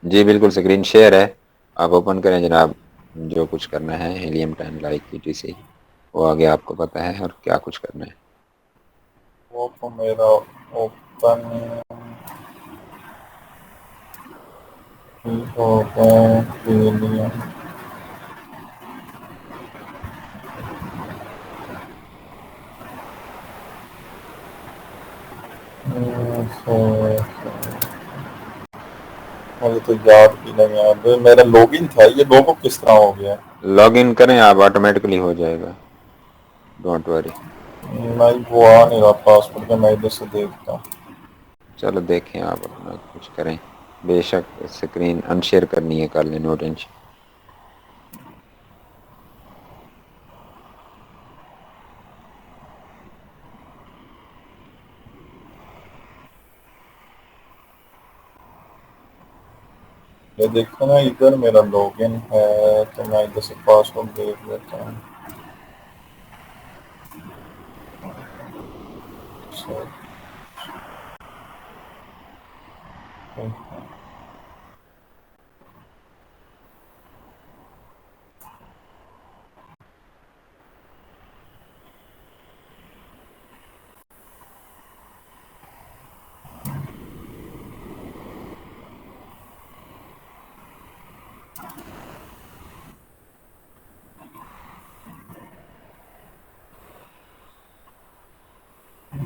जी बिल्कुल, screen share है। आप ओपन करें जनाब, जो कुछ करना है हीलियम 10 लाइक ETC वो आगे आपको पता है और क्या कुछ करना है। वो तो मेरा ओपन हो गया के लिए। मुझे तो याद भी नहीं है। अबे मेरा लॉगिन था, ये लोगो किस तरह हो गया? लॉग इन करें आप, ऑटोमेटिकली हो जाएगा, डोंट वरी। नहीं, वो आ नहीं रहा पासवर्ड का, मैं इधर से देखता हूँ। चलो देखें, आप अपना कुछ करें। बेशक स्क्रीन अनशेयर करनी है, कर लें, नो टेंशन। ये देखो ना, इधर मेरा लॉगिन है तो मैं इधर से पासवर्ड देख लेता हूँ। So,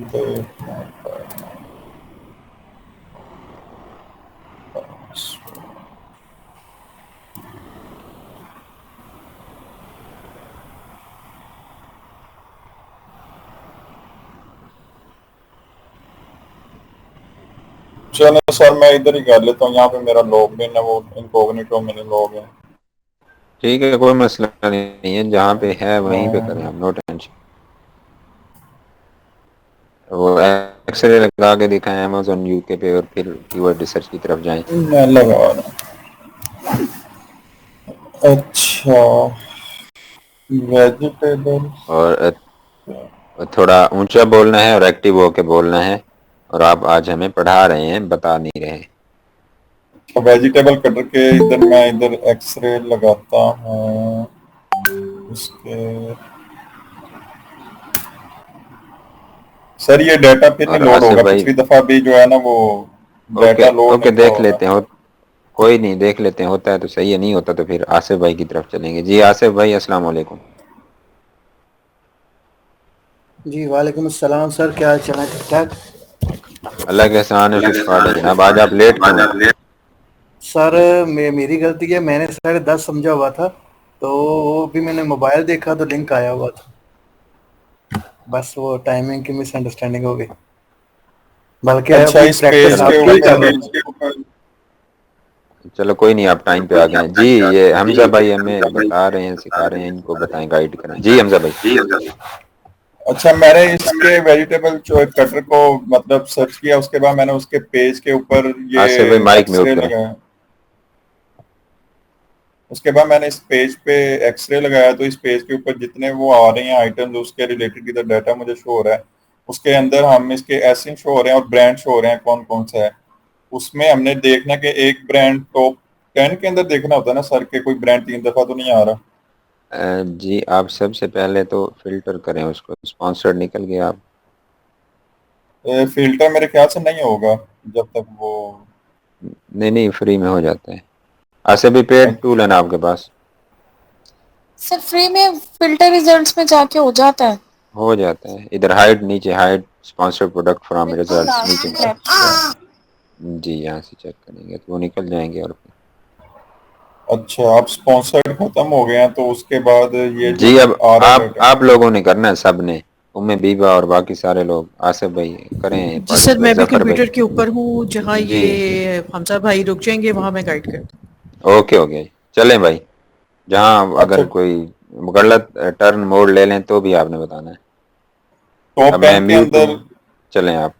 देखना पड़ेगा। चलो सर, मैं इधर ही कर लेता हूँ। यहाँ पे मेरा लॉगिन है, वो इनकॉग्निटो में लॉगिन। ठीक है, कोई मसला नहीं है, जहाँ पे है वहीं पे करें हाँ, आप, नो टेंशन। वो एक्सरे लगा के दिखाएं अमेजोन UK पे, और फिर कीवर्ड रिसर्च की तरफ जाएं। मैं लगा रहा हूँ। अच्छा, वेजिटेबल्स। और थोड़ा ऊंचा बोलना है और एक्टिव होके बोलना है। और आप आज हमें पढ़ा रहे हैं, बता नहीं रहे। वेजिटेबल कटर के इधर मैं इधर एक्सरे लगाता हूँ उसके। सर ये डाटा फिर नहीं और लोड आसिफ होगा? भाई, पिछली दफा भी जो है ना वो ओके डाटा लोड ओके, नहीं हुआ देख होगा। लेते हैं कोई नहीं, देख लेते हैं, होता है तो सही है, नहीं होता तो फिर आसिफ भाई की तरफ चलेंगे। जी आसिफ भाई, अस्सलाम वालेकुम। जी वालेकुम अस्सलाम सर, क्या हाल चाल है? ठीक ठाक। अल्लाह के एहसान है, पुष्पाट है जनाब। आज आप लेट क्यों हैं? सर मेरी गलती है, मैंने 10:30 समझा हुआ था, तो वो भी मैंने मोबाइल देखा तो लिंक आया हुआ था। बस वो टाइमिंग की मिसअंडरस्टैंडिंग हो गई। बल्कि अच्छा, अभी इस प्रैक्टिस पेज के आपकी ही कर रहा हूँ। ऊपर चलो कोई नहीं, आप टाइम पे आ गए हैं जी। ये हमजा भाई हमें बता रहे हैं, सिखा रहे हैं, इनको बताएं, गाइड करें जी हमजा भाई। अच्छा, मैंने इसके वेजिटेबल कटर को मतलब सर्च किया, उसके बाद मैंने उसके पेज के ऊपर ये आसिफ भाई माइक म्यूट एक्सरे करें। लगाया। उसके बाद मैंने इस पेज पे एक्सरे लगाया, तो इस पेज के ऊपर जितने वो आ रहे हैं आइटम्स, उसके रिलेटेड इधर डाटा मुझे शो हो रहा है। उसके अंदर हम इसके एसिन शो हो रहे हैं और ब्रांड शो हो रहे हैं कौन कौन सा है। उसमें हमने देखना कि एक ब्रांड टॉप 10 के अंदर देखना होता है ना सर, के कोई ब्रांड 3 दफा तो नहीं आ रहा। जी आप सबसे पहले तो फिल्टर करें उसको, स्पॉन्सर्ड निकल गया आप। फिल्टर मेरे ख्याल से नहीं होगा जब तक वो। नहीं नहीं, फ्री में हो जाता है। आसिफ भी पेड टूल है ना आपके पास? सर फ्री में फिल्टर रिजल्ट्स में जाके हो जाता है। हो जाता है, इधर हाइड, नीचे हाइड स्पॉन्सर्ड प्रोडक्ट फ्रॉम बिल्कुल रिजल्ट्स, नीचे। Last left. अच्छा। जी यहाँ से चेक करेंगे तो वो निकल जाएंगे। और अच्छा, अब स्पॉन्सर्ड खत्म हो गए हैं तो उसके बाद ये जो जी अब आ रहा है आप डाटा। आप लोगों ने करना है, सब ने, उम्मे बीबा और बाकी सारे लोग। आसिफ भाई करें जी सर, पार्टिसिपेट, मैं भी जफर भाई। कंप्यूटर के ऊपर हूँ, जहाँ जी ये हमजा भाई रुक जाएंगे वहाँ मैं गाइड करता हूँ। ओके हो गया, चलें भाई। जहाँ अच्छा, अगर कोई गलत टर्न मोड़ ले लें तो भी आपने बताना है। अब टॉप मैं 10 के म्यूट अंदर हूँ, चलें आप।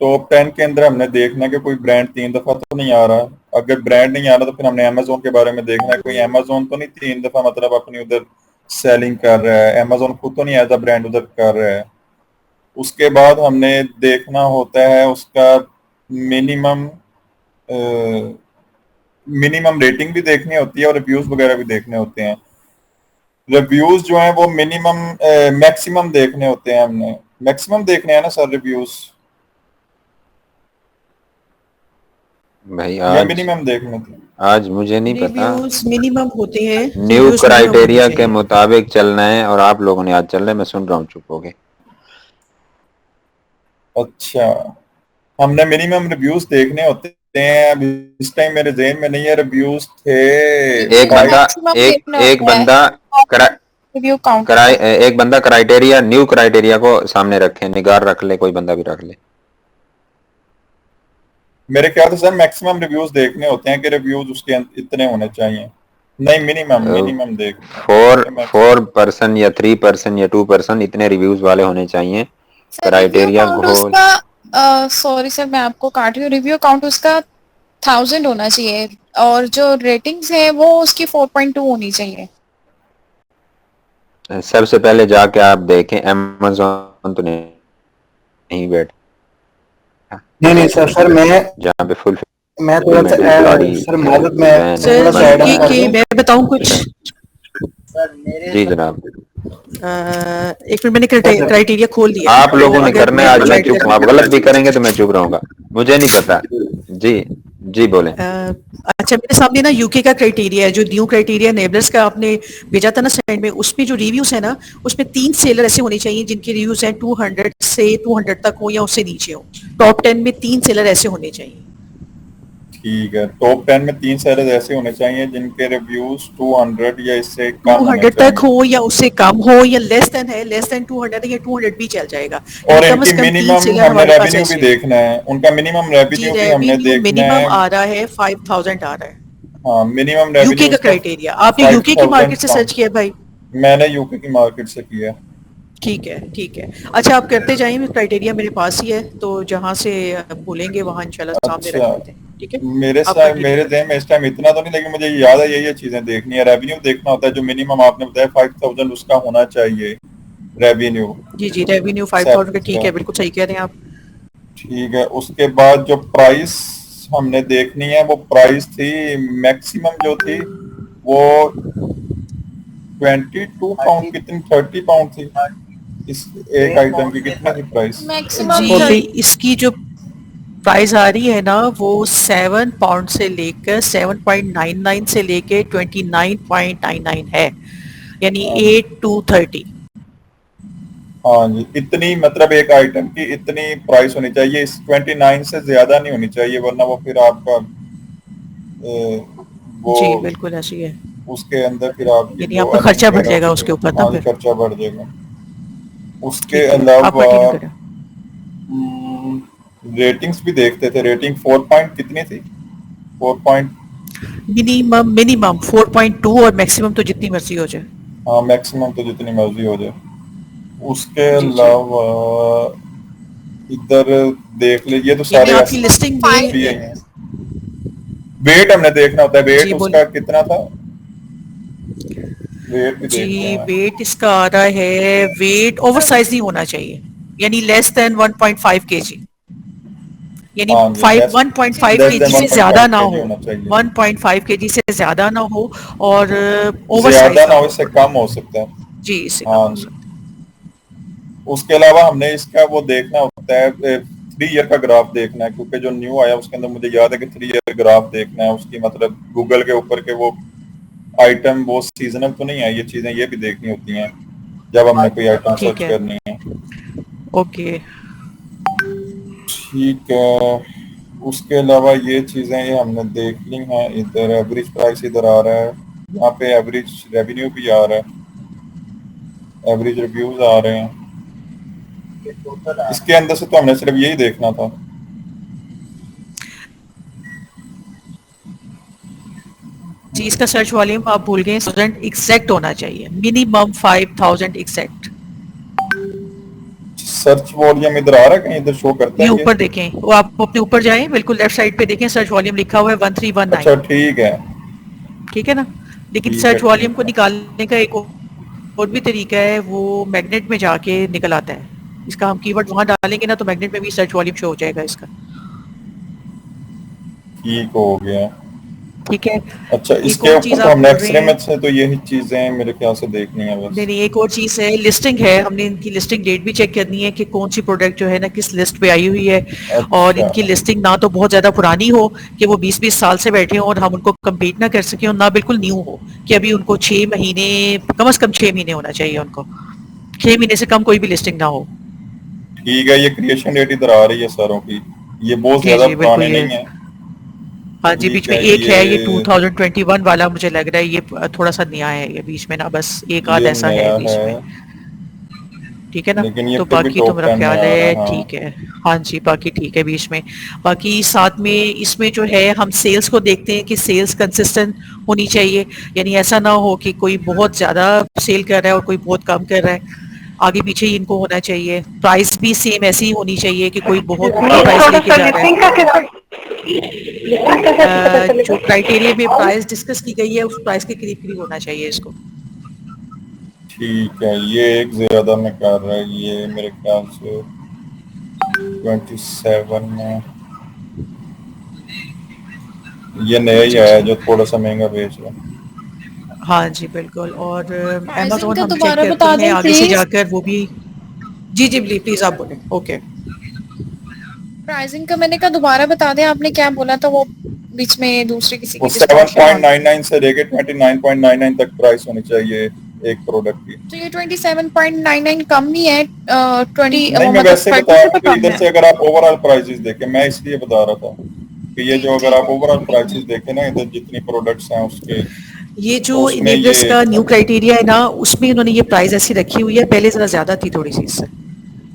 हमने देखना है कि कोई ब्रांड 3 दफा तो नहीं आ रहा। अगर ब्रांड नहीं आ रहा तो फिर हमने अमेजोन के बारे में देखना है, कोई अमेजोन तो नहीं 3 दफा मतलब अपनी उधर सेलिंग कर रहा है, अमेजोन खुद तो नहीं एज अ ब्रांड उधर कर रहा है। उसके बाद हमने देखना होता है उसका मिनिमम मिनिमम रेटिंग भी देखनी होती है और रिव्यूज वगैरह भी देखने होते हैं। रिव्यूज जो है वो मिनिमम मैक्सिमम देखने होते हैं, हमने मैक्सिमम देखने हैं ना सर रिव्यूज, भाई या आज मिनिमम देखने थे? आज मुझे नहीं पता, रिव्यूज मिनिमम होते हैं, न्यू रिव्यूज मिनिमम होने क्राइटेरिया के चाहिए। मुताबिक चलना है और आप लोगों ने आज चल रहे, मैं सुन रहा हूँ चुप हो गए। अच्छा, हमने मिनिमम रिव्यूज देखने होते हैं। अब इस टाइम मेरे जहन में नहीं है, रिव्यूज थे एक रिव्यू बंदा मैक्सिमम एक देखना एक होता है, बंदा करा, रिव्यू काउंट कराई होता है। एक बंदा क्राइटेरिया, न्यू क्राइटेरिया को सामने रखे, निगार रख ले, कोई बंदा भी रख ले। मेरे ख्याल से सर मैक्सिमम रिव्यूज देखने होते हैं कि रिव्यूज उसके इतने होने चाहिए। नहीं, मिनिमम मिनिमम देख, फोर ये मैक्सिमम। 4% या 3% या 2% इतने रिव्यूज वाले होने चाहिए। सर रिव्यू क्राइटेरिया काउंट घोल उसका, सॉरी सर मैं आपको काट रही हूँ, रिव्यू काउंट उसका 1000 होना चाहिए और जो रेटिंग्स है वो उसकी 4.2 होनी चाहिए। सबसे पहले जाके आप देखें, अमेज़न तो नहीं बैठ नहीं सर, जहाँ पे फुल मैं थोड़ा सा गाड़ी सर माजरत, मैं वैन है, थोड़ा सर सा ऐड ऑन बस। यूके कर के दूं। मैं बताऊं कुछ, जी जनाब। एक मिनट, मैंने क्राइटेरिया खोल दिया है, आप तो लोगों ने अगर करना मैं है, आज कुछ मैं ऐड चुप हूँ, आप गलत भी करेंगे तो मैं चुप रहूंगा, मुझे नहीं पता। जी जी बोलें। अच्छा, मेरे सामने ना यूके का क्राइटेरिया है, जो न्यू क्राइटेरिया नेबलर्स का आपने भेजा था ना साइड में, उसमें जो रिव्यूज है ना, उसमें 3 सेलर ऐसे होने चाहिए जिनके रिव्यूज हैं 200 से 200 तक हो या उससे नीचे हो। टॉप 10 में 3 सेलर ऐसे होने चाहिए। ठीक है, टॉप 10 में 3 सेलर्स ऐसे होने चाहिए जिनके रिव्यूज 200 या इससे कम होने 200 तक चाहिए, हो या उससे कम हो, या लेस देन है, लेस देन 200 या 200 भी चल जाएगा, यानी और कम इनकी से कम 3 मिनिमम सेलर हमने हमारे पास रेवेन्यू भी ऐसे हो। देखना है, उनका मिनिमम जी, रेवेन्यू भी हमने रेवेन्यू देखना मिनिमम है। आ रहा है 5000 आ रहा है, हाँ, मिनिमम यूके रेवेन्यू का उसका क्राइटेरिया। आपने यूके की 5000 मार्केट से सर्च पाउंड। किया भाई? मैंने यूके की मार्केट से किया। ठीक है, ठीक है। अच्छा, आप करते जाइए, क्राइटेरिया मेरे पास ही है, तो जहाँ से बोलेंगे वहाँ इंशाल्लाह सामने अच्छा, रख लेते हैं, ठीक है? मेरे आप साथ कंटिन्यू मेरे करें। ध्यान में इस टाइम इतना तो नहीं, लेकिन मुझे याद है ये चीजें देखनी है। रेवेन्यू देखना होता है, जो मिनिमम आपने बताया 5000 उसका होना चाहिए रेवेन्यू। जी जी, रेवेन्यू 5000 का, ठीक सेट, है, बिल्कुल सही कह रहे हैं आप। ठीक है। उसके बाद जो प्राइस हमने देखनी है, वो प्राइस थी मैक्सिमम जो थी वो 22 पाउंड, कितनी 30 पाउंड थी इस एक आइटम की, कितनी थी प्राइस? मैक्सिमम जी, 30। इसकी जो प्राइस आ रही है ना, वो 7 पाउंड से लेकर 7.99 से लेकर 29.99 है, यानी हाँ 8 to 30। हाँ जी, इतनी मतलब एक आइटम की इतनी प्राइस होनी चाहिए, इस 29 से ज्यादा नहीं होनी चाहिए, वरना वो फिर आपका वो जी बिल्कुल ऐसी है, उसके अंदर फिर आपकी यानी जो आपका अर्निंग खर्चा बढ़ वगैरह जाएगा होगी उसके तो ऊपर ना हाँ जी, फिर। खर्चा बढ़ जाएगा। उसके ठीक है, आप अलावा कंटिन्यू करें। रेटिंग्स भी देखते थे। रेटिंग 4 पॉइंट कितनी थी? 4 पॉइंट, मिनिमम मिनिमम 4.2 और मैक्सिमम तो जितनी मर्जी हो जाए। हाँ मैक्सिमम तो जितनी मर्जी हो जाए। उसके जी जी, अलावा इधर देख लीजिए तो ये मैं सारे आपकी ऐसे लिस्टिंग भी में, हैं। वेट हमने देखना होता है, वेट जी उसका बोले। कितना था, वेट भी देखते जी, हैं। वेट इसका आ रहा है, वेट ओवर साइज नहीं होना चाहिए, यानी लेस देन 1.5 केजी, यानी हाँ जी, 1.5 लेस देन केजी से ज्यादा 1.5 ना केजी हो, होना चाहिए। 1.5 केजी से ज्यादा ना हो, और ओवर ज्यादा साइज ना ना हो, हो इससे थोड़ा। कम हो सकता है। जी, इससे कम हाँ हो जी। सकता उसके अलावा हमने इसका वो देखना होता है, 3 ईयर का ग्राफ देखना है, क्योंकि जो न्यू आया उसके अंदर मुझे याद है कि 3 ईयर ग्राफ देखना है उसकी, मतलब गूगल के ऊपर के वो आइटम वो सीजनल तो नहीं है, ये चीजें ये भी देखनी होती हैं जब हमने कोई आइटम है। ठीक सर्च है, करनी है। ओके। ठीक है। उसके अलावा ये चीजें ये हमने देख ली हैं। इधर एवरेज प्राइस इधर आ रहा है, यहाँ पे एवरेज रेवेन्यू भी आ रहा है, एवरेज रिव्यूज आ रहे हैं। इसके अंदर से तो हमने सिर्फ यही देखना था। जी, इसका सर्च वॉल्यूम आप भूल गए, 1000 एग्जैक्ट होना चाहिए, मिनिमम 5000 एग्जैक्ट। सर्च वॉल्यूम इधर आ रहा है कहीं, इधर शो करता ये है ये? ऊपर देखें, वो आप अपने ऊपर जाएं, बिल्कुल लेफ्ट साइड पे देखें, सर्च वॉल्यूम लिखा हुआ है 1319। अच्छा ठीक है, ठीक है ना? लेकिन ठीक है, सर्च वॉल्यूम ठीक को है। निकालने का एक और भी तरीका है, वो मैग्नेट में जाके निकल आता है। इसका हम कीवर्ड वहां डालेंगे ना, तो मैग्नेट में भी सर्च वॉल्यूम शो हो जाएगा इसका। ठीक हो गया। ठीक है। अच्छा, एक इसके और ऊपर चीज तो आप हमने बोल रहे एक्सरे हैं, में से तो यही चीजें मेरे ख्याल से देखनी है बस। नहीं नहीं, एक और चीज है, लिस्टिंग है, हमने इनकी लिस्टिंग डेट भी चेक करनी है कि कौन सी प्रोडक्ट जो है ना किस लिस्ट पे आई हुई है। और अच्छा इनकी लिस्टिंग ना तो बहुत ज्यादा पुरानी हो कि वो 20-20 साल से बैठे हों और हम उनको कम्पीट ना कर सकें, और ना बिल्कुल न्यू हो कि अभी उनको 6 महीने, कम से कम 6 महीने होना चाहिए उनको, 6 महीने से कम कोई भी लिस्टिंग ना हो। ठीक है, ये क्रिएशन डेट इधर आ रही है सारों की, ये बहुत जी ज्यादा जी बिल्कुल पुराने ये, नहीं है। हाँ जी, बीच ठीक में है, एक है ये 2021 वाला, मुझे लग रहा है ये थोड़ा सा नया है, ये बीच में ना बस एक आध ये ऐसा है नया बीच है, में। ठीक है ना, लेकिन ये तो फिर भी बाकी तो टॉप मेरा 10 में ख्याल आ रहा है है। हाँ, ठीक है। हाँ जी, बाकी ठीक है बीच में। बाकी साथ में इसमें जो है हम सेल्स को देखते हैं कि सेल्स कंसिस्टेंट होनी चाहिए, यानी ऐसा ना हो कि कोई बहुत ज्यादा सेल कर रहा है और कोई बहुत कम कर रहा है, आगे पीछे ही इनको होना चाहिए। प्राइस भी सेम ऐसी ही होनी चाहिए कि कोई बहुत ऊपर प्राइस थोड़ा लेके सा जा रहा लिस्टिंग है। का कैसे, लिस्टिंग का कैसे पता जो चलेगा? क्राइटेरिया में प्राइस डिस्कस की गई है उस प्राइस के करीब करीब होना चाहिए इसको। ठीक है, ये एक ज्यादा में कर रहा है, ये मेरे ख्याल से 27 में, ये नया ही जी आया है जी, जो थोड़ा सा महंगा बेच रहा है। हाँ जी बिल्कुल। और प्राइसिंग अमेजोन का हम चेक दोबारा करते बता हैं दें आगे से प्लीज। जाकर वो भी। जी जी प्लीज आप बोले। ओके। प्राइसिंग का मैंने कहा दोबारा बता दें, आपने क्या बोला था वो, बीच में दूसरे किसी वो की डिस्टॉर्शन आ गई। 7.99 से लेके 29.99 तक प्राइस होनी चाहिए एक प्रोडक्ट की। तो ये 27.99 कम नहीं है, 20 नहीं, वो मैं मतलब वैसे बता 30 रहा रुपए हूँ कि कम इधर है। से अगर आप ओवरऑल प्राइसेस देखें, मैं इसलिए बता रहा था कि ये जो ठीक अगर ठीक आप है, ओवरऑल प्राइसेस देखें ना, इधर जितनी प्रोडक्ट्स हैं उसके, ये जो तो उसमें इनेबल्स ये का न्यू क्राइटेरिया है ना, उसमें इन्होंने ये प्राइस ऐसी रखी हुई है, पहले जरा ज्यादा थी थोड़ी सी इससे।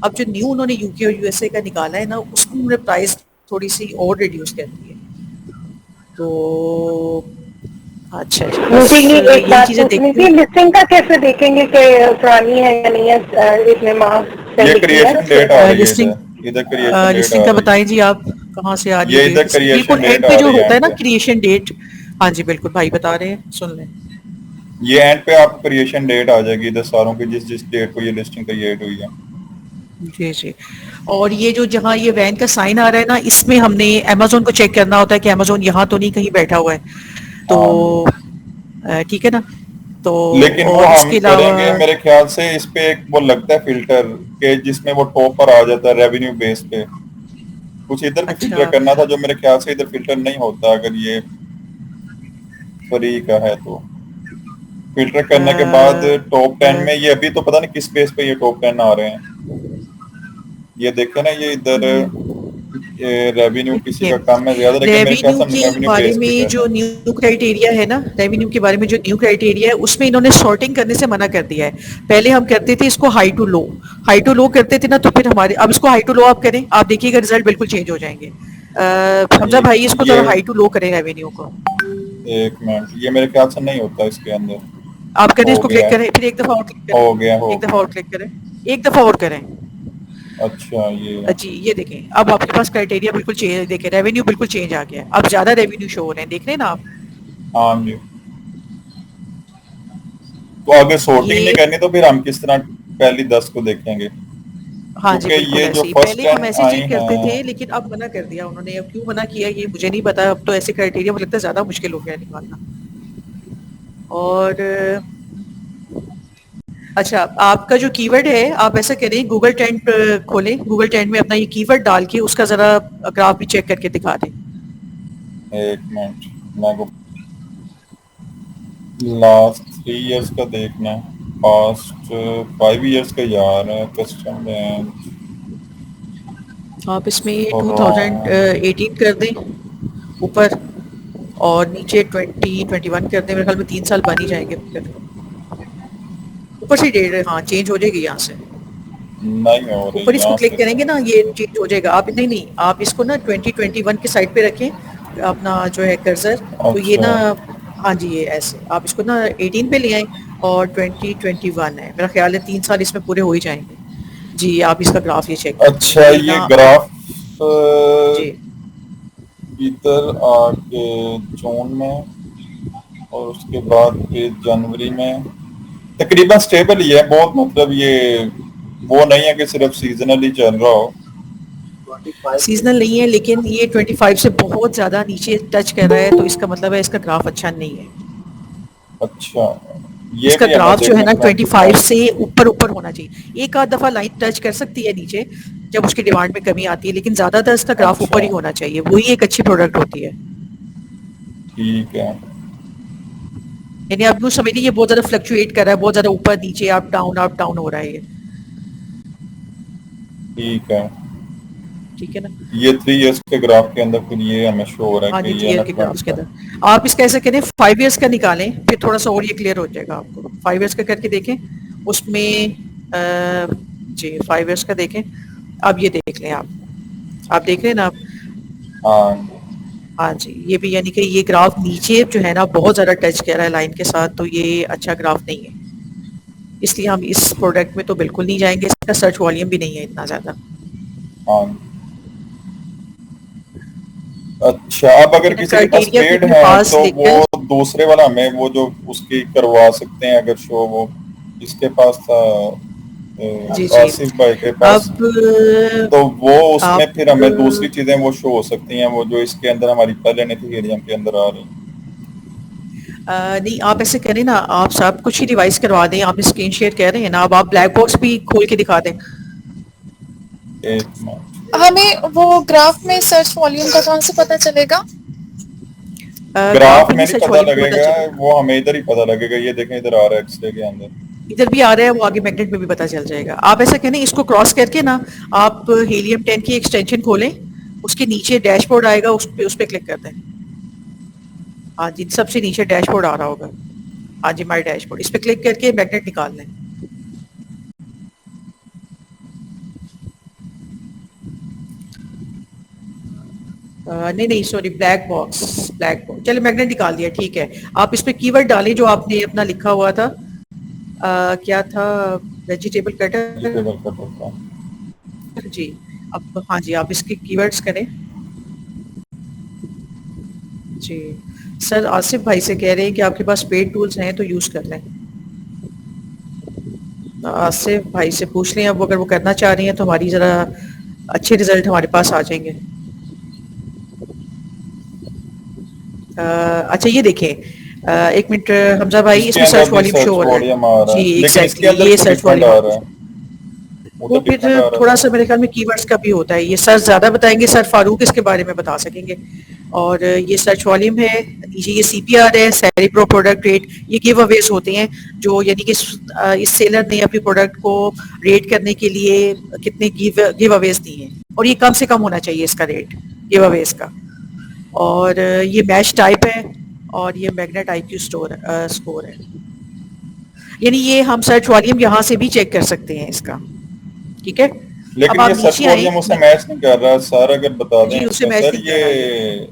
अब जो न्यू उन्होंने यूके और यूएसए का निकाला है ना, उसमें उन्होंने प्राइस थोड़ी सी और रिड्यूस कर दी है। तो अच्छा जी, बस मुझे ये एक यही बात चीजें पूछनी देखते थी, हैं। लिस्टिंग का कैसे देखेंगे कि पुरानी है या नहीं है? इसमें माह ये पहले की है। क्रिएशन डेट आ रही है, लिस्टिंग, इधर इधर क्रिएशन डेट लिस्टिंग आ का रही है, बताएं जी आप, कहाँ से आ रही है ये डेट इधर इसकी? क्रिएशन बिल्कुल डेट एंड पे आ जो रही है होता है एंड ना पे। Creation date. हाँ जी बिल्कुल, भाई बता रहे हैं, सुन लें। ये एंड पे आपको क्रिएशन डेट आ जाएगी इधर सारों की, जिस जिस डेट को ये लिस्टिंग क्रिएट हुई है। जी जी। और ये जो जहाँ ये वैन का साइन आ रहा है ना, इसमें हमने अमेजोन को चेक करना होता है कि अमेजोन यहाँ तो नहीं कहीं बैठा हुआ है, तो हाँ जी, ठीक है ना। तो लेकिन वो और हम इसके अलावा करेंगे मेरे ख्याल से, इस पे एक वो लगता है फिल्टर के जिसमें वो टॉप पर आ जाता है रेवेन्यू बेस पे, कुछ इधर भी फिल्टर अच्छा, करना था जो मेरे ख्याल से इधर फिल्टर नहीं होता अगर ये फ्री का है तो। फिल्टर करने के बाद टॉप 10 में ये अभी तो पता नहीं किस बेस पे ये टॉप 10 आ रहे हैं, ये देखे ना, ये इधर रेवेन्यू किसी देखिए का कम है ज्यादा, लेकिन मेरे ख्याल रेवेन्यू से हम के रेवेन्यू बारे बेस पे में कर रहे जो हैं। न्यू क्राइटेरिया है ना, रेवेन्यू के बारे में जो न्यू क्राइटेरिया है उसमें इन्होंने सॉर्टिंग करने से मना कर दिया है। पहले हम करते थे इसको high to low, high to low करते थे ना, तो फिर हमारे, अब इसको हाई टू लो आप करें, आप देखिएगा रिजल्ट बिल्कुल चेंज हो जाएंगे। हमजा भाई इसको ये जरा हाई टू लो करें रेवेन्यू को। एक मिनट, ये मेरे ख्याल से नहीं होता इसके अंदर। आप करें, हो इसको गया क्लिक करें, फिर एक दफा और क्लिक हो करें, गया हो एक दफा गया। और क्लिक करें, एक दफा और करें। अच्छा, ये जी ये देखें, अब आपके पास क्राइटेरिया बिल्कुल चेंज, देखें रेवेन्यू बिल्कुल चेंज आ गया है, अब ज्यादा रेवेन्यू शो हो रहे हैं, देख रहे हैं ना आप। हाँ जी, तो आगे सॉर्टिंग नहीं ये करनी तो फिर हम किस तरह पहली 10 को देखेंगे? हाँ जी क्योंकि बिल्कुल ये जो ऐसे ही, फर्स्ट पहले 10 हम ऐसे आई चेक करते थे हैं, लेकिन अब मना कर दिया उन्होंने, अब क्यों मना किया ये मुझे नहीं पता, अब तो ऐसे क्राइटेरिया मुझे लगता है ज्यादा मुश्किल हो गया है निकालना। और अच्छा, आपका जो कीवर्ड है, आप ऐसा करें गूगल ट्रेंड खोलें, गूगल ट्रेंड में अपना ये कीवर्ड डाल के उसका जरा ग्राफ भी चेक करके दिखा दें। एक मिनट, मैं को लास्ट 3 इयर्स का देखना है, पास्ट 5 इयर्स का यार है, कस्टम रेंज आप इसमें और 2018 कर दें ऊपर, और नीचे 2021 कर दें, मेरे ख्याल में 3 साल बन ही जाएंगे फिर। ऊपर से डेट हाँ चेंज हो जाएगी यहाँ से, नहीं हो रही ऊपर इसको यहाँ क्लिक से तो। करेंगे ना ये चेंज हो जाएगा। आप नहीं नहीं, आप इसको ना 2021 के साइड पे रखें अपना जो है कर्सर, तो ये अच्छा ना, हाँ जी ये ऐसे आप इसको ना 18 पे ले आए, और 2021 है, मेरा ख्याल है 3 साल इसमें पूरे हो ही जाएंगे। जी आप इसका ग्राफ ये चेक कर लें, अच्छा, ये ये ना ग्राफ जी। इधर आके जून में और उसके बाद फिर जनवरी में तकरीबन स्टेबल ही है बहुत, मतलब ये वो नहीं है कि सिर्फ सीजनली चल रहा हो। सीजनल नहीं है, लेकिन ये 25 से बहुत ज्यादा नीचे टच कर रहा है, तो इसका मतलब है इसका ग्राफ अच्छा नहीं है। अच्छा, ये इसका भी है ग्राफ जो मैसेज है में ना 25 25। से ऊपर ऊपर होना चाहिए। एक आध दफा लाइन टच कर सकती है नीचे जब उसकी डिमांड में कमी आती है, लेकिन ज्यादातर इसका ग्राफ अच्छा, ऊपर ही होना चाहिए, वही एक अच्छी प्रोडक्ट होती है। ठीक है। यानी आप यूँ समझिए ये बहुत ज्यादा फ्लक्चुएट कर रहा है, बहुत ज्यादा ऊपर नीचे अप डाउन हो रहा है ये। ठीक है, ठीक है ना। ये 3 इयर्स के ग्राफ के अंदर फिर ये हमें शो हो रहा हाँ है जी, कि 3 ये ईयर ना के ग्राफ्स के 25। अंदर आप इसका ऐसे करें 5 इयर्स का निकालें, फिर थोड़ा सा और ये क्लियर हो जाएगा आपको। 5 इयर्स का करके देखें उसमें जी 5 इयर्स का देखें। अब ये देख लें आप देख रहे हैं ना आप। हाँ, हाँ जी, ये भी यानी कि ये ग्राफ नीचे जो है ना बहुत ज्यादा टच कर रहा है लाइन के साथ, तो ये अच्छा ग्राफ नहीं है, इसलिए हम इस प्रोडक्ट में तो बिल्कुल नहीं जाएंगे। इसका सर्च वॉल्यूम भी नहीं है इतना ज्यादा। हाँ। अच्छा, अब अगर किसी के पास क्राइटेरिया को पेड अपने है पास तो वो लेकर दूसरे वाला में वो जो उसकी करवा सकते हैं अगर शो, वो इसके पास था जी जी। आसिफ भाई के पास, अब तो वो उसमें आप फिर हमें दूसरी चीजें वो शो हो सकती हैं, वो जो इसके अंदर हमारी पहले नहीं थी हीलियम के अंदर आ रही। नहीं, आप ऐसे करें ना, आप सब कुछ ही रिवाइज करवा दें। आप स्क्रीन शेयर कह रहे हैं ना, अब आप ब्लैक बॉक्स भी खोल के दिखा दें। एक मिनट, हमें वो ग्राफ में सर्च वॉल्यूम का कहाँ से पता चलेगा? ग्राफ ग्राफ में में ही नहीं सर्च पता वॉल्यूम पता लगेगा, चलेगा। वो हमें इधर ही पता लगेगा। ये देखें इधर आ रहा है एक्सरे के अंदर। इधर भी आ रहा है, वो आगे मैग्नेट में भी पता चल जाएगा। आप ऐसा करें, इसको क्रॉस करके ना आप हीलियम 10 की एक्सटेंशन खोलें, उसके नीचे डैशबोर्ड आएगा, उस पे क्लिक कर दें। हाँ जी, सबसे नीचे डैशबोर्ड आ रहा होगा। हाँ जी, माई डैशबोर्ड, इस पे क्लिक करके मैग्नेट निकाल लें। नहीं सॉरी, ब्लैक बॉक्स चलो मैग्नेट निकाल दिया, ठीक है। आप इस पे कीवर्ड डालें जो आपने अपना लिखा हुआ था। क्या था? Vegetable cutter. वेजिटेबल का पता। जी। अब हाँ जी, आप इसके कीवर्ड्स करें। जी। सर आसिफ भाई से कह रहे हैं कि आपके पास पेड टूल्स हैं तो यूज कर लें। आसिफ भाई से पूछ लें, अब अगर वो करना चाह रही हैं तो हमारी जरा अच्छे रिजल्ट हमारे पास आ जाएंगे। अच्छा ये देखें, एक मिनट हमजा भाई, इसके इसमें अंदर सर्च भी वॉल्यूम शो सर्च हो रहा वॉल्यूम आ है रहा जी, है, लेकिन इसके एग्जैक्टली अंदर ये तो सर्च डिफरेंट वॉल्यूम आ आ रहा रहा है। है। वो वो तो फिर डिफरेंट आ रहा थोड़ा था। सा मेरे ख्याल में कीवर्ड्स का भी होता है, ये सर ज्यादा बताएंगे, सर फारूक इसके बारे में बता सकेंगे। और ये सर्च वॉल्यूम है, नीचे ये सीपीआर है, सेरिप्रो प्रोडक्ट रेट, ये गिव अवेज होते हैं जो यानी कि इस सेलर ने अपनी प्रोडक्ट को रेट करने के लिए कितने गिव अवेज दिए हैं, और ये कम से कम होना चाहिए इसका रेट गिव अवेज का। और ये मैच टाइप है, और ये मैग्नेट आईक्यू स्कोर है। यानी ये हम सर्च वॉल्यूम यहाँ से भी चेक कर सकते हैं इसका। ठीक है। अब लेकिन आप ये सर्च नीचे आए। वॉल्यूम उससे मैच नहीं कर रहा सर, अगर बता दें जी उससे इसका मैच सर, नहीं कर रहा ये। ये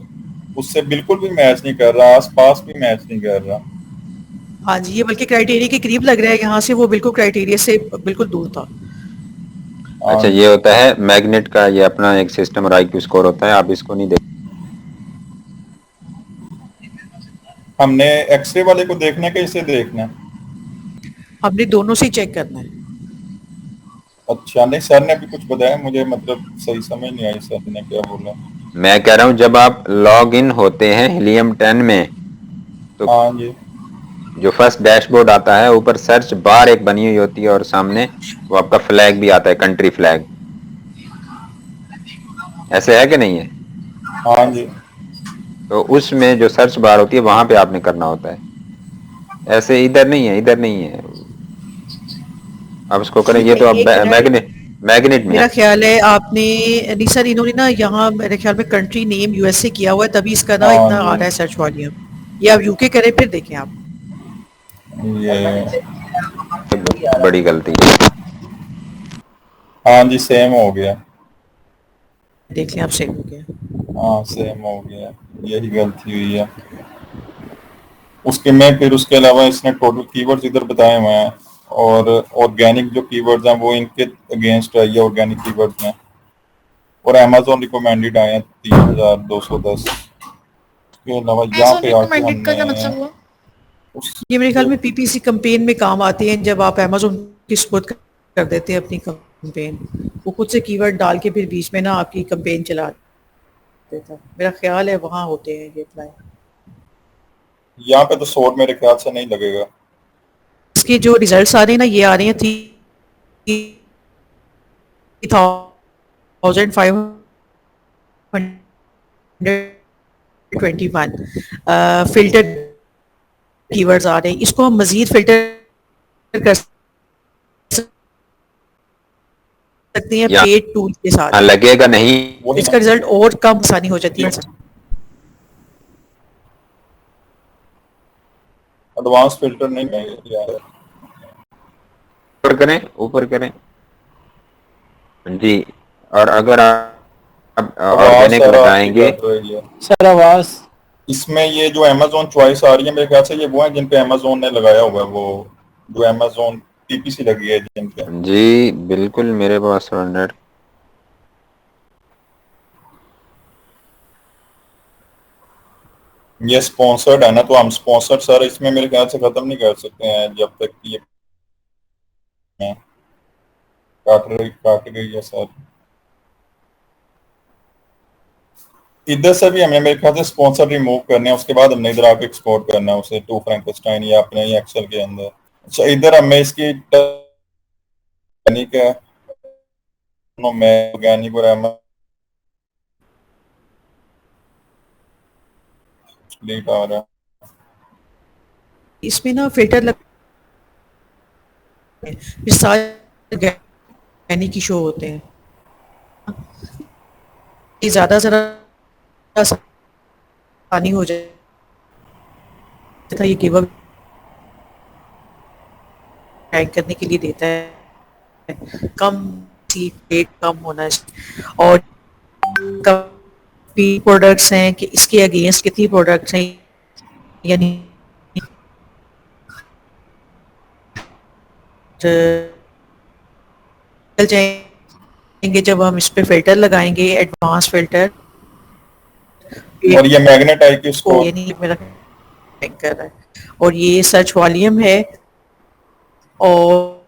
उससे बिल्कुल भी मैच नहीं कर रहा, आसपास भी मैच नहीं कर रहा। हाँ जी, ये बल्कि क्राइटेरिया के करीब लग रहा है, यहाँ से वो बिल्कुल क्राइटेरिया से बिल्कुल दूर था। हाँ अच्छा, ये जी। होता है मैग्नेट का, ये अपना एक सिस्टम और आईक्यू स्कोर होता है, आप इसको नहीं देख। हमने एक्सरे वाले को देखना है कि इसे देखना है? हमने दोनों से चेक करना है। अच्छा, नहीं सर ने भी कुछ बताया मुझे, मतलब सही समझ नहीं आई सर ने क्या बोला। मैं कह रहा हूँ जब आप लॉग इन होते हैं हीलियम 10 में, तो हाँ जी। जो फर्स्ट डैशबोर्ड आता है, ऊपर सर्च बार एक बनी हुई होती है और सामने वो आपका फ्लैग भी आता है, कंट्री फ्लैग। ऐसे है कि नहीं है? हाँ जी। तो उसमें जो सर्च बार होती है वहां पे आपने करना होता है, ऐसे इधर नहीं है, इधर नहीं है। अब उसको करें, ये तो अब एक मिनट, मैग्नेट मैग्नेट में है। मेरा ख्याल है आपने नहीं सर, इन्होंने ना यहाँ मेरे ख्याल में कंट्री नेम यूएसए किया हुआ है, तभी इसका ना हाँ इतना आ जी, रहा है सर्च वॉल्यूम। ये आप यूके करें फिर देखें आप। ये बड़ी गलती है। हाँ जी, सेम हो गया। देख लें आप, सेम हो गया। हाँ सेम हो गया, यही गलती हुई है उसके में। फिर उसके अलावा इसने टोटल कीवर्ड्स इधर बताए हुए हैं, और ऑर्गेनिक जो कीवर्ड्स हैं वो इनके अगेंस्ट है, ये ऑर्गेनिक कीवर्ड्स हैं। और अमेजोन रिकमेंडेड आए हैं 3210। उसके अलावा यहाँ अमेज़न पे आके रिकमेंडेड का क्या हमने मतलब हुआ? ये मेरे ख्याल में पीपीसी कैंपेन में काम आते हैं, जब आप अमेज़न की सपोर्ट कर देते हैं अपनी कैंपेन, वो खुद से कीवर्ड डाल के फिर बीच में ना आपकी कैंपेन चला देता है। मेरा ख्याल है वहाँ होते हैं ये अप्लाई। यहाँ पे तो 100 मेरे ख्याल से नहीं लगेगा। इसके जो रिजल्ट्स आ रहे हैं ना, ये आ रहे हैं 3521 फिल्टर कीवर्ड्स आ रहे हैं। इसको हम मजीद फिल्टर कर सकते हैं या पेड टूल के साथ। हाँ, लगेगा नहीं। वही इसका रिजल्ट और कम आसानी हो जाती है। एडवांस फिल्टर नहीं है यार। ऊपर करें जी। और अगर आप आवाज ऑर्गेनिक सर आपकी लगाएंगे कट रही है। सर आवाज इसमें ये जो अमेजोन चॉइस आ रही है मेरे ख्याल से ये वो है जिन पे अमेजोन ने लगाया हुआ है, वो जो अमेजोन टीपीसी लगी है जिन पे। जी बिल्कुल, मेरे पास 100। ये स्पॉन्सर्ड है ना, तो हम स्पॉन्सर्ड सर इसमें मेरे ख्याल से खत्म नहीं कर सकते हैं जब तक ये काट गई है सर। इधर से भी हमें मेरे ख्याल से स्पॉन्सर रिमूव करने हैं, उसके बाद हमने इधर आके एक्सपोर्ट करना है उसे टू फ्रैंकेनस्टाइन या अपने ही एक्सेल के अंदर। अच्छा, इधर हमें इसकी ऑर्गेनिक है, मैं ऑर्गेनिक और लेट आ रहा है। इसमें ना फिल्टर लग फिर सारे ऑर्गेनिक की शो होते हैं। ये ज्यादा जरा आसानी हो जाए था, ये गिव टैग करने के लिए देता है। कम सीट रेट कम होना चाहिए। और काफी प्रोडक्ट्स हैं कि इसके अगेंस्ट कितनी प्रोडक्ट्स हैं, यानी चल जाएंगे जब हम इस पे फिल्टर लगाएंगे, एडवांस फिल्टर। और ये मैग्नेट आई की उसको ये नहीं मेरा चेक कर रहा है। और ये सर्च वॉल्यूम है। और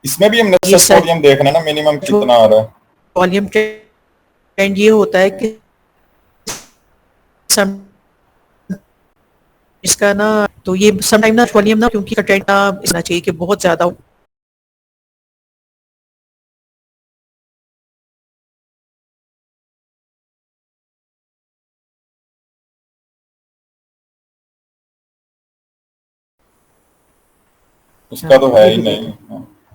इसमें भी हमने ये सर्च वॉल्यूम देखना है ना, मिनिमम कितना आ रहा है। वॉल्यूम ट्रेंड ये होता है कि सम इसका ना, तो ये समटाइम ना वॉल्यूम ना, क्योंकि कंटेंट ना इसना चाहिए कि बहुत ज्यादा हो। इसका तो है ही नहीं।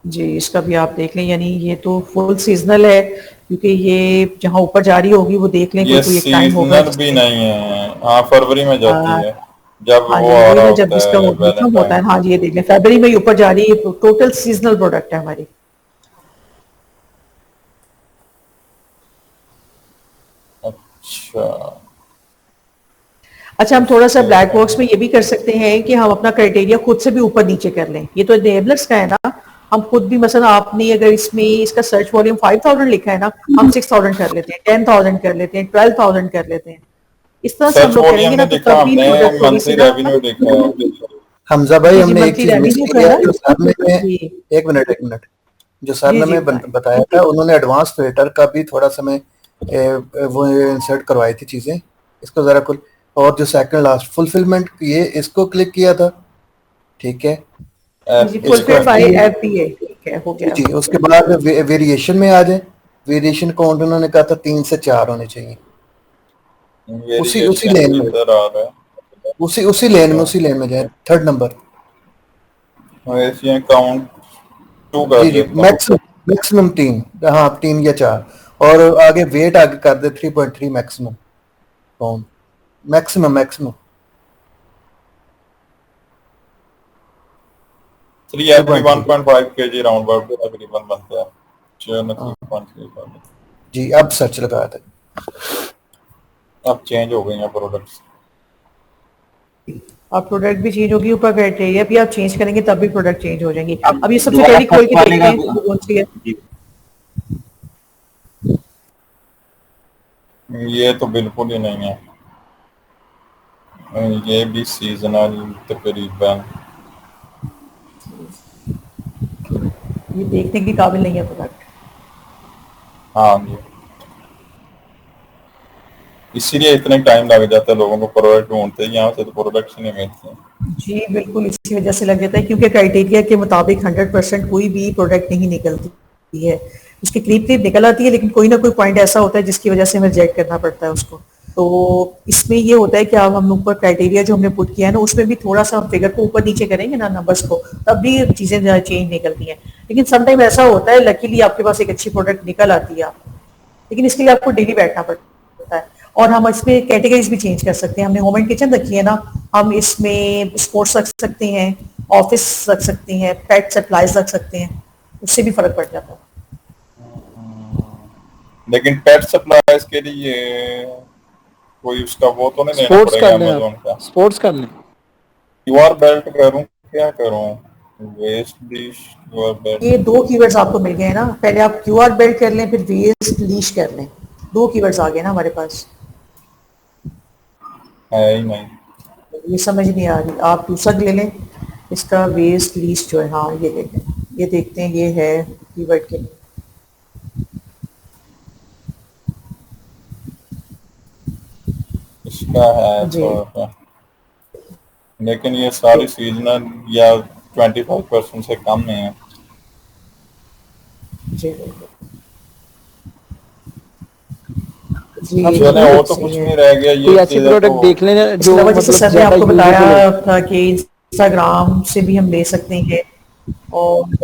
जी, इसका भी आप देख लें, यानी ये तो फुल सीजनल है, क्योंकि ये जहाँ ऊपर जा रही होगी वो देख लें, ये कोई एक टाइम होगा सीजनल भी नहीं है। हाँ, फरवरी में जाती है जब हाँ वो जी, आ वही रहा ना, जब होता इसका है मौसम होता है। वैलेंटाइन। हाँ जी, ये देख लें, फरवरी में ऊपर जा रही है, टोटल सीजनल प्रोडक्ट है हमारी। अच्छा, अच्छा, हम थोड़ा सा ब्लैक बॉक्स में ये भी कर सकते हैं कि हम अपना क्राइटेरिया खुद से भी ऊपर नीचे कर लें। ये तो एनेबलर्स का है ना, हम खुद भी, मसलन आपने अगर इसमें इसका सर्च वॉल्यूम 5000 लिखा है ना, हम 6000 कर लेते हैं, 10000 कर लेते हैं, 12000 कर लेते हैं। इस तरह से हम सर्च लोग वॉल्यूम करेंगे ना, में तो देखा तभी हमने, प्रोडक्ट थोड़ी सी मंथली ना। रेवेन्यू देखा है। हमजा भाई, जी, हमने एक मंथली चीज मिस रेवेन्यू की जो है है, ना, जो सर ने जी एक मिनट जो सर जी ने जी हमें बताएं। बताया था, उन्होंने एडवांस फिल्टर का भी थोड़ा समय वो इंसर्ट करवाई थी चीजें। इसको जरा कुल, और जो सेकंड लास्ट फुलफिलमेंट, ये इसको क्लिक किया था, ठीक है। जी, इसको फुलफिल बाय FBA, एफबीए, ठीक है, हो जी गया। जी, उसके बाद वेरिएशन में आ जाए। वेरिएशन काउंट उन्होंने कहा था 3 से 4 होने चाहिए, उसी वेरिएशन लेन में, इधर आ रहा है। उसी लेन में जाए, थर्ड नंबर। वेरिएशन काउंट 2 कर जी जी, देता हूँ। मैक्सिमम 3, हाँ 3 या 4। और आगे वेट आगे कर दे 3.3 maximum pound, maximum 3 every 1.5 kg round about तकरीबन बनता है। चलो, 3.3। जी। अब सर्च लगाया था। अब चेंज हो गई हैं प्रोडक्ट्स। अब प्रोडक्ट भी चेंज होगी, ऊपर क्राइटेरिया भी आप चेंज करेंगे तब भी प्रोडक्ट चेंज हो जाएंगी। अब ये सबसे पहले खोल के देखते हैं वो कौन सी है। ये तो बिल्कुल ही नहीं है, ये भी सीजनल तकरीबन। ये देखने के काबिल नहीं है प्रोडक्ट। हाँ जी, इसीलिए इतने टाइम लग जाता है लोगों को प्रोडक्ट ढूंढते हैं, यहाँ से तो प्रोडक्ट्स नहीं मिलते हैं। जी बिल्कुल, इसी वजह से लग जाता है क्योंकि क्राइटेरिया के मुताबिक 100% कोई भी प्रोडक्ट नहीं निकलती है, उसके करीब करीब निकल आती है, लेकिन कोई ना कोई पॉइंट ऐसा होता है जिसकी वजह से हमें रिजेक्ट करना पड़ता है उसको। तो इसमें ये होता है कि अब हम ऊपर क्राइटेरिया जो हमने पुट किया है ना, उसमें भी थोड़ा सा फिगर को ऊपर नीचे करेंगे ना नंबर्स को, तब भी चीजें चेंज निकलती हैं। लेकिन समटाइम ऐसा होता है लकीली आपके पास एक अच्छी प्रोडक्ट निकल आती है, लेकिन इसके लिए आपको डेली बैठना पड़ता है। और हम इसमें कैटेगरीज भी चेंज कर सकते हैं। हमने होम एंड किचन रखी है ना, हम इसमें स्पोर्ट्स रख सकते हैं, ऑफिस रख सकते हैं, पेट सप्लाईज रख सकते हैं, उससे भी फर्क पड़ जाता है। लेकिन पेट सप्लाईज के लिए कोई उसका वो तो नहीं लेना स्पोर्ट्स पड़ेगा कर लें, अमेजोन का? आप स्पोर्ट्स कर लें। क्यूआर बेल्ट करूं, क्या करूं? वेस्ट डिश क्यूआर बेल्ट ये 2 कीवर्ड्स आपको मिल गए हैं ना, पहले आप क्यूआर बेल्ट कर लें, फिर वेस्ट लीश कर लें। 2 कीवर्ड्स आ गए ना हमारे पास। है ही नहीं। ये समझ नहीं आ रही, आप दूसरा ले लें इसका वेस्ट लीश जो है, हाँ ये ले लें, ये देखते हैं ये है कीवर्ड के लिए। इसका है जी। थोड़ा सा, लेकिन ये सारी सीजनल या 25% से कम नहीं है। जी बिल्कुल। जी अब चले, ये वो तो सही कुछ है। नहीं रह गया, कोई ये ऐसी चीजें प्रोडक्ट तो देख लेना इसके जो अलावा जैसे मतलब सर ने ज्यादा आपको यूजेबल बताया हो। था कि इंस्टाग्राम से भी हम ले सकते हैं, और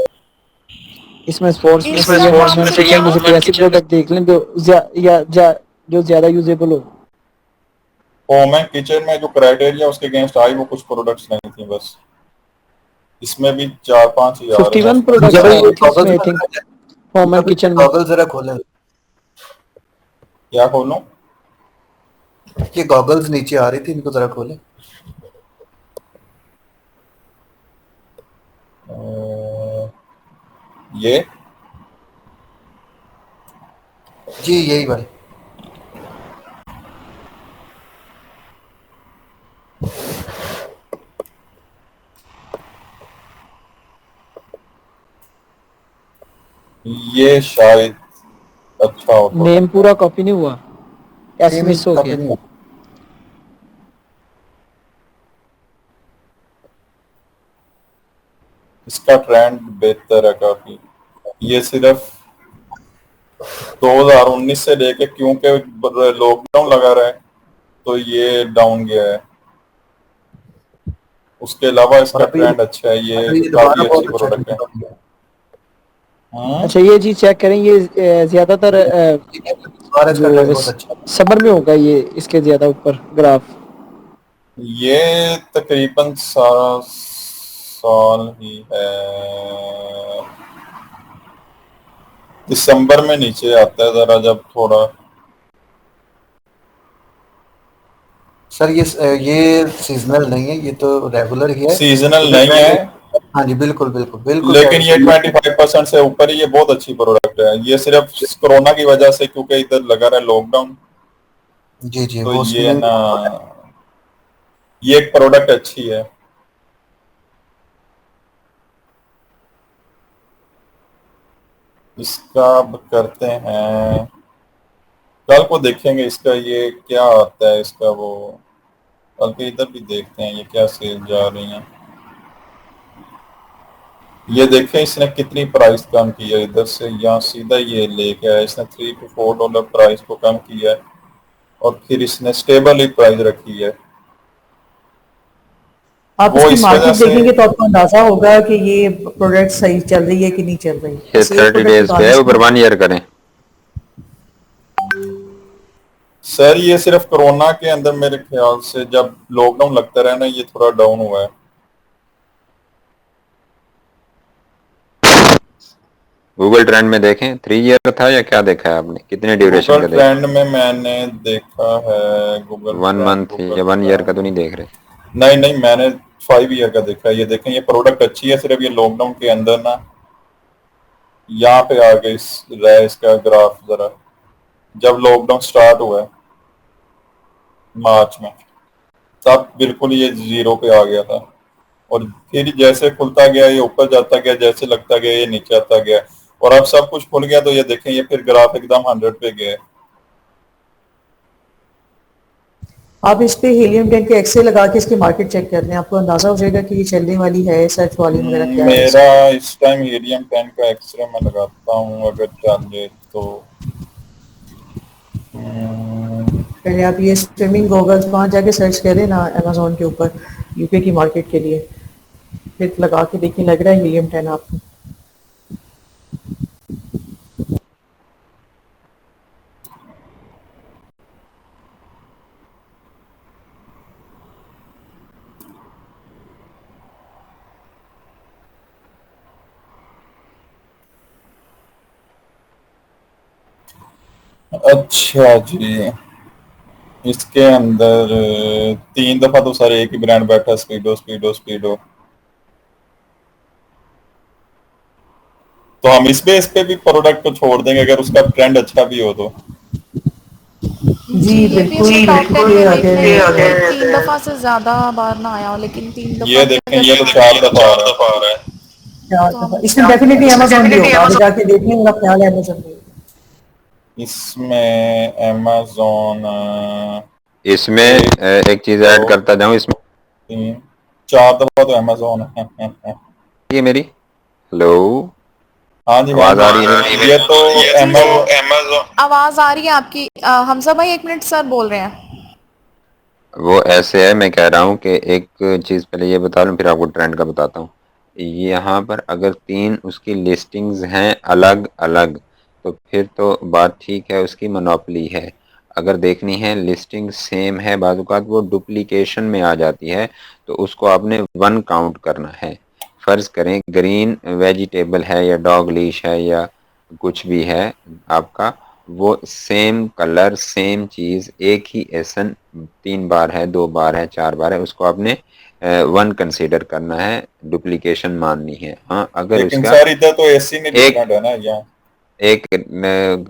इसमें स्पोर्ट्स में चाहिए, होम इंस्टाग्राम में से चाहिए, क्या? मुझे कोई ऐसी प्रोडक्ट देख लें जो जो ज्यादा यूजेबल हो। होम एंड किचन में जो क्राइटेरिया उसके अगेंस्ट आई वो कुछ प्रोडक्ट्स नहीं थी बस। इसमें भी 4-5 ही आ रहे हैं 51 उसमें से प्रोडक्ट्स जब आ ये रही सारे। थी गॉगल्स इसमें, आई थिंक में होम एंड किचन में। गॉगल जरा खोलें, क्या खोलूं? ये गॉगल्स नीचे आ रही थी, इनको जरा खोलें। ये जी यही वाले। ये शायद अच्छा हो नेम प्रोडक्ट है। पूरा कॉपी नहीं हुआ, एस मिस हो कॉपी गया। नहीं हुआ। इसका ट्रेंड बेहतर है काफी। ये सिर्फ 2019 से लेके, क्योंकि लॉकडाउन लगा रहा है तो ये डाउन गया है। उसके अलावा और इसका ट्रेंड अच्छा है, ये अभी ये काफी दोबारा अच्छी बहुत अच्छा प्रोडक्ट है। ट्रेंड है। अच्छा ये चीज चेक करें, ये ज्यादातर दोबारा इसका ट्रेंड जो बहुत अच्छा है। समर में होगा ये, इसके ज्यादा ऊपर ग्राफ। ये तकरीबन सारा साल ही है, दिसंबर में नीचे आता है जरा, जब थोड़ा। सर ये सीजनल नहीं है, ये तो रेगुलर ही है। सीजनल इसका नहीं ट्रेंड है, हाँ जी बिल्कुल बिल्कुल बिल्कुल लेकिन ये रेगुलर। 25% से ऊपर ही, ये बहुत अच्छी प्रोडक्ट है। ये सिर्फ कोरोना की वजह से, क्योंकि इधर लगा रहा है लॉकडाउन, जी जी तो वो ये उसमें ना, ये एक प्रोडक्ट अच्छी है। इसका अब करते हैं, कल को देखेंगे इसका ये क्या आता है इसका वो। कल के इधर भी देखते हैं ये क्या सेल जा रही हैं। ये देखें इसने कितनी प्राइस कम की है, इधर से यहाँ सीधा ये लेके आया इसने $3 to $4 प्राइस को कम किया है, और फिर इसने स्टेबल ही प्राइस रखी है। आप वो इसकी इस वजह मार्केट से, देखेंगे तो आपको अंदाजा होगा कि ये प्रोडक्ट सही चल रही है कि नहीं चल रही। ये बस एक 30 प्रोडक्ट डेज पे है, ऊपर 1 ईयर करें। सर ये सिर्फ कोरोना के अंदर मेरे ख्याल से, जब लॉकडाउन लगता रहा ना, ये थोड़ा डाउन हुआ है। गूगल ट्रेंड में देखें 3 ईयर था या क्या देखा है आपने, कितने ड्यूरेशन गूगल का देखा? ट्रेंड में मैंने देखा है, गूगल 1 ट्रेंड, मंथ गूगल या 1 ईयर का तो ट्रेंड। नहीं देख रहे? नहीं नहीं, मैंने 5 ईयर का देखा है। ये देखें, ये प्रोडक्ट अच्छी है, सिर्फ ये लॉकडाउन के अंदर ना, यहाँ पे आ गई रहा है इसका ग्राफ जरा, जब लॉकडाउन स्टार्ट हुआ है मार्च में, तब बिल्कुल ये 0 पे आ गया था। और फिर जैसे खुलता गया ये ऊपर जाता गया, जैसे लगता गया ये नीचे आता गया, और अब सब कुछ खुल गया। तो ये देखें, ये फिर ग्राफ एकदम 100 पे गया है। आप इस पे हीलियम 10 के एक्सरे लगा के इसकी मार्केट चेक कर लें, आपको अंदाजा हो जाएगा कि ये चलने वाली है, सर्च वॉल्यूम वगैरह क्या है। मेरा इस टाइम हीलियम 10 का एक्सरे मैं लगाता हूँ, अगर चले तो पहले आप ये स्विमिंग गॉगल्स वहाँ जाके सर्च करें ना अमेजोन के ऊपर यूके की मार्केट के लिए, फिर लगा के देखिए लग रहा है हीलियम 10 आपको। अच्छा जी, इसके अंदर 3 दफा तो सर एक ही ब्रांड बैठा, स्पीडो स्पीडो स्पीडो। तो हम इस बेस पे भी प्रोडक्ट को छोड़ देंगे अगर उसका ट्रेंड अच्छा भी हो तो। जी ये भी बिल्कुल उसके टॉप 10 बिल्कुल, में ये देख लें, अगर लेकिन 3 दफा से ज्यादा बार ना आया हो, लेकिन 3 दफा ये भी देखें, अगर ये तो 4 दफा आ रहा है। तो हम इसमें डेफिनेटली अमेजोन भी होगा, आगे जाके देखिए मेरा ख्याल है अमेजोन भी। इसमें अमेजोन इसमें एक चीज ऐड करता जाऊं, इसमें 3 4 दफा तो अमेजोन है। ये मेरी हेलो हाँ जी, आवाज आ रही है मेरी? ये तो अमेजोन। आवाज आ रही है आपकी। हमजा भाई 1 मिनट, सर बोल रहे हैं। वो ऐसे है, मैं कह रहा हूँ कि एक चीज पहले ये बता लूं, फिर आपको ट्रेंड का बताता हूँ। यहाँ पर अगर 3 उसकी लिस्टिंग्स हैं अलग अलग, तो फिर तो बात ठीक है, उसकी मोनोपोली है। अगर देखनी है लिस्टिंग सेम है, बाज़ औक़ात वो डुप्लीकेशन में आ जाती है, तो उसको आपने 1 काउंट करना है। फ़र्ज़ करें ग्रीन वेजिटेबल है या डॉग लीश है या कुछ भी है आपका, वो सेम कलर सेम चीज़ एक ही एसन 3 बार है, 2 बार है, 4 बार है, उसको आपने 1 कंसीडर करना है, डुप्लीकेशन माननी है। हाँ, अगर लेकिन उसका सर इधर तो एसी नहीं डिफरेंट है ना यहाँ। एक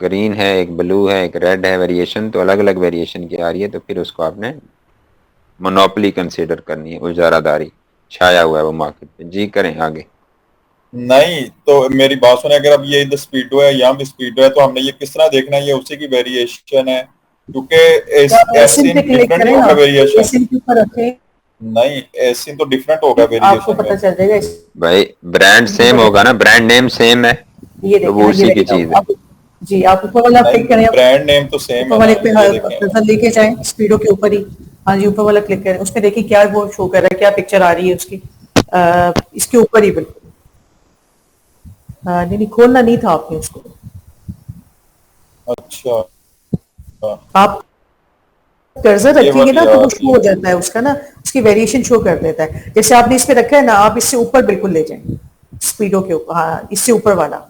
ग्रीन है, एक ब्लू है, एक रेड है, वेरिएशन तो अलग अलग वेरिएशन की आ रही है, तो फिर उसको आपने मोनोपोली कंसीडर करनी है, उजारादारी छाया हुआ है वो मार्केट पे। जी करें आगे। नहीं तो मेरी बात सुने, अगर अब ये इधर स्पीडो है, यहाँ भी स्पीडो है, तो हमने ये किस तरह देखना है, ये उसी की वेरिएशन है, क्योंकि एसिन पे एसिन क्लिक डिफरेंट करें होगा ना, वेरिएशन। एसिन के ऊपर रखें, नहीं, एसिन तो डिफरेंट होगा आपको वेरिएशन पता में। चल जाएगा। भाई ब्रांड सेम होगा ना, ब्रांड नेम सेम है, ये तो देखें वो ना, ये उसी की रही चीज है। आप, जी आप ऊपर वाला नहीं, क्लिक करें, ब्रांड नेम तो सेम ऊपर है ना, वाले पे ये देखें। कर्सर लेके जाएं स्पीडो के ऊपर ही। हाँ जी, ऊपर वाला क्लिक करें, उसमें देखिए क्या वो शो कर रहा है, क्या पिक्चर आ रही है उसकी, इसके ऊपर ही बिल्कुल। नहीं नहीं, खोलना नहीं था आपने उसको, अच्छा, आप कर्सर ये रखेंगे वाली ना आ तो वो रही शो हो जाता है उसका ना, उसकी वेरिएशन शो कर देता है। जैसे आपने इस पे रखा है ना, आप इससे ऊपर बिल्कुल ले जाएं, स्पीडो के ऊपर, हाँ इससे ऊपर वाला,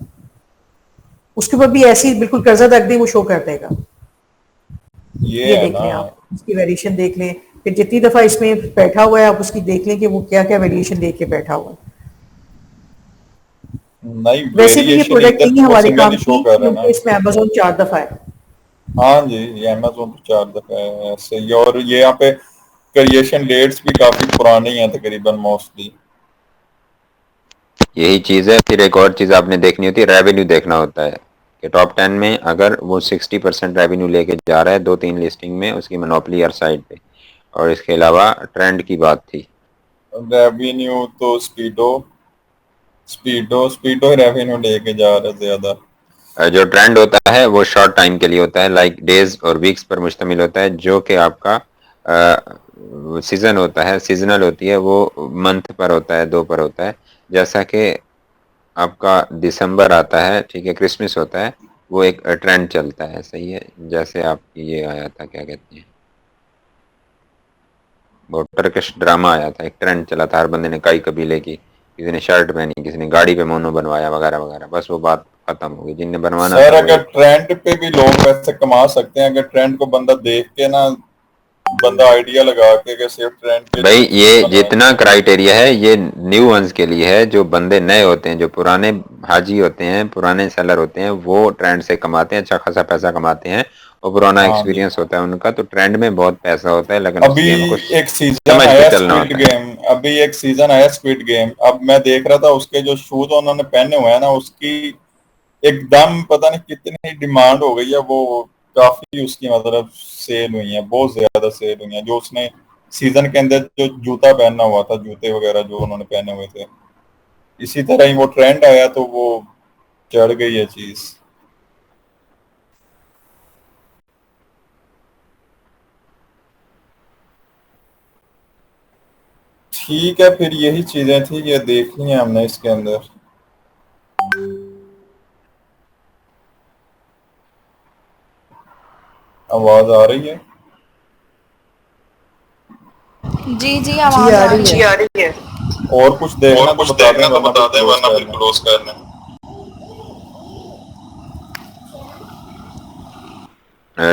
उसके ऊपर भी ऐसे ही बिल्कुल कर्सर रख दें, वो शो कर देगा। ये ये है देख ना। लें आप, उसकी वेरिएशन देख लें, फिर जितनी दफा इसमें बैठा हुआ है आप उसकी देख लें कि वो क्या क्या वेरिएशन देख के बैठा हुआ है। नहीं, वैसे भी ये वेरिएशन प्रोडक्ट इधर नहीं है तो हमारे सिंगल काम ही शो की, कर रहा है क्योंकि ना। इसमें अमेजोन 4 दफा है। हाँ जी, ये अमेजोन तो 4 दफा है ऐसे ही, और ये यहाँ पे क्रिएशन डेट्स भी काफी पुरानी हैं तकरीबन मोस्टली। यही चीज है। फिर एक और चीज आपने देखनी होती है, रेवेन्यू देखना होता है कि टॉप 10 में अगर वो 60% रेवेन्यू लेके जा रहा है 2-3 लिस्टिंग में, उसकी मोनोपोली हर साइड पे। और इसके अलावा ट्रेंड की बात थी। रेवेन्यू तो स्पीडो स्पीडो स्पीडो रेवेन्यू लेके जा रहा है ज्यादा। जो ट्रेंड होता है वो शॉर्ट टाइम के लिए होता है, लाइक डेज और वीक्स पर मुश्तमिल होता है, जो कि आपका सीजन होता है, सीजनल होती है, वो मंथ पर होता है, 2 पर होता है। जैसा कि आपका दिसंबर आता है, ठीक है, क्रिसमस होता है, वो एक ट्रेंड चलता है, सही है। जैसे आप ये आया था, क्या कहते हैं, वो टर्किश ड्रामा आया था, एक ट्रेंड चला था, हर बंदे ने कई कबीले की, किसी ने शर्ट पहनी, किसी ने गाड़ी पे मोनो बनवाया वगैरह वगैरह, बस वो बात खत्म हो गई। जिनने बनवाना सर था वो अगर एक ट्रेंड पे भी लोग पैसे कमा सकते हैं, अगर ट्रेंड को बंदा देख के ना, बंदा आइडिया लगा के सिर्फ ट्रेंड पे भाई, चीज ये बनाए। जितना क्राइटेरिया है ये न्यू वंस के लिए है, जो बंदे नए होते हैं, जो पुराने हाजी होते हैं, पुराने सेलर होते हैं, वो ट्रेंड से कमाते हैं, अच्छा खासा पैसा कमाते हैं, और पुराना हाँ जी, एक्सपीरियंस होता है उनका, तो ट्रेंड में बहुत पैसा होता है, लेकिन उस अभी गेम को एक सीजन समझ के आया चलना स्क्विड होता है। गेम, अभी एक सीजन आया स्क्विड गेम, अब मैं देख रहा था उसके जो शूज उन्होंने पहने हुए हैं ना, उसकी एकदम पता नहीं कितनी डिमांड हो गई है, वो काफी उसकी मतलब सेल हुई है, बहुत ज्यादा सेल हुई है। जो उसने सीजन के अंदर जो जूता पहना हुआ था, जूते वगैरह जो उन्होंने पहने हुए थे, इसी तरह ही वो ट्रेंड आया तो वो चढ़ गई है चीज। ठीक है, फिर यही चीजें थी ये देखनी है हमने इसके अंदर। आवाज आ रही है? जी जी आवाज आ रही है। और कुछ देखना तो बता दें वरना फिर क्लोज करना।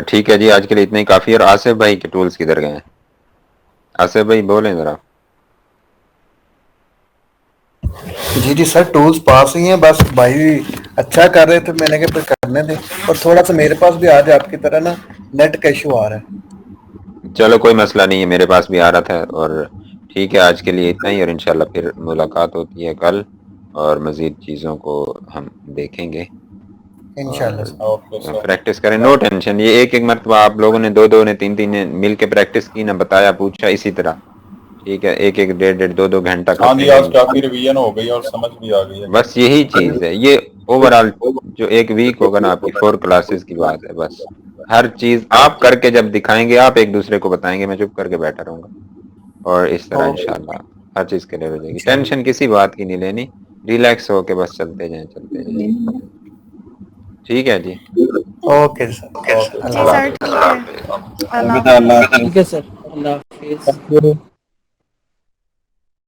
ठीक है जी, आज के लिए इतना ही काफी है। और आसिफ भाई के टूल्स किधर गए हैं? आसिफ भाई बोलें जरा। जी जी सर, टूल्स पास ही हैं, बस भाई अच्छा कर रहे थे, मैंने कहा फिर करने दे। और थोड़ा सा मेरे पास भी आज आपकी तरह ना नेट का इशू आ रहा है। चलो कोई मसला नहीं है, मेरे पास भी आ रहा था। और ठीक है, आज के लिए इतना ही, और इंशाल्लाह फिर मुलाकात होती है कल, और मजीद चीज़ों को हम देखेंगे। इंशाल्लाह प्रैक्टिस करें, नो टेंशन। ये एक एक मरतबा आप लोगों ने, दो ने, तीन ने मिल के प्रैक्टिस की ना, बताया पूछा, इसी तरह ठीक है, एक डेढ़ दो घंटा हाँ जी, आज करते काफी रिवीजन हो गई और समझ भी आ गई है। बस यही चीज है। ये ओवरऑल जो एक वीक होगा ना, आपकी 4 क्लासेस की बात है। बस हर चीज आप करके जब दिखाएंगे, आप एक दूसरे को बताएंगे, मैं चुप करके बैठा रहूंगा, और इस तरह इंशाल्लाह हर चीज क्लियर हो जाएगी। टेंशन किसी बात की नहीं लेनी, रिलैक्स होके बस चलते जाएं। ठीक है जी, ओके सर। जी सर ठीक है। ठीक है सर, अल्लाह हाफिज।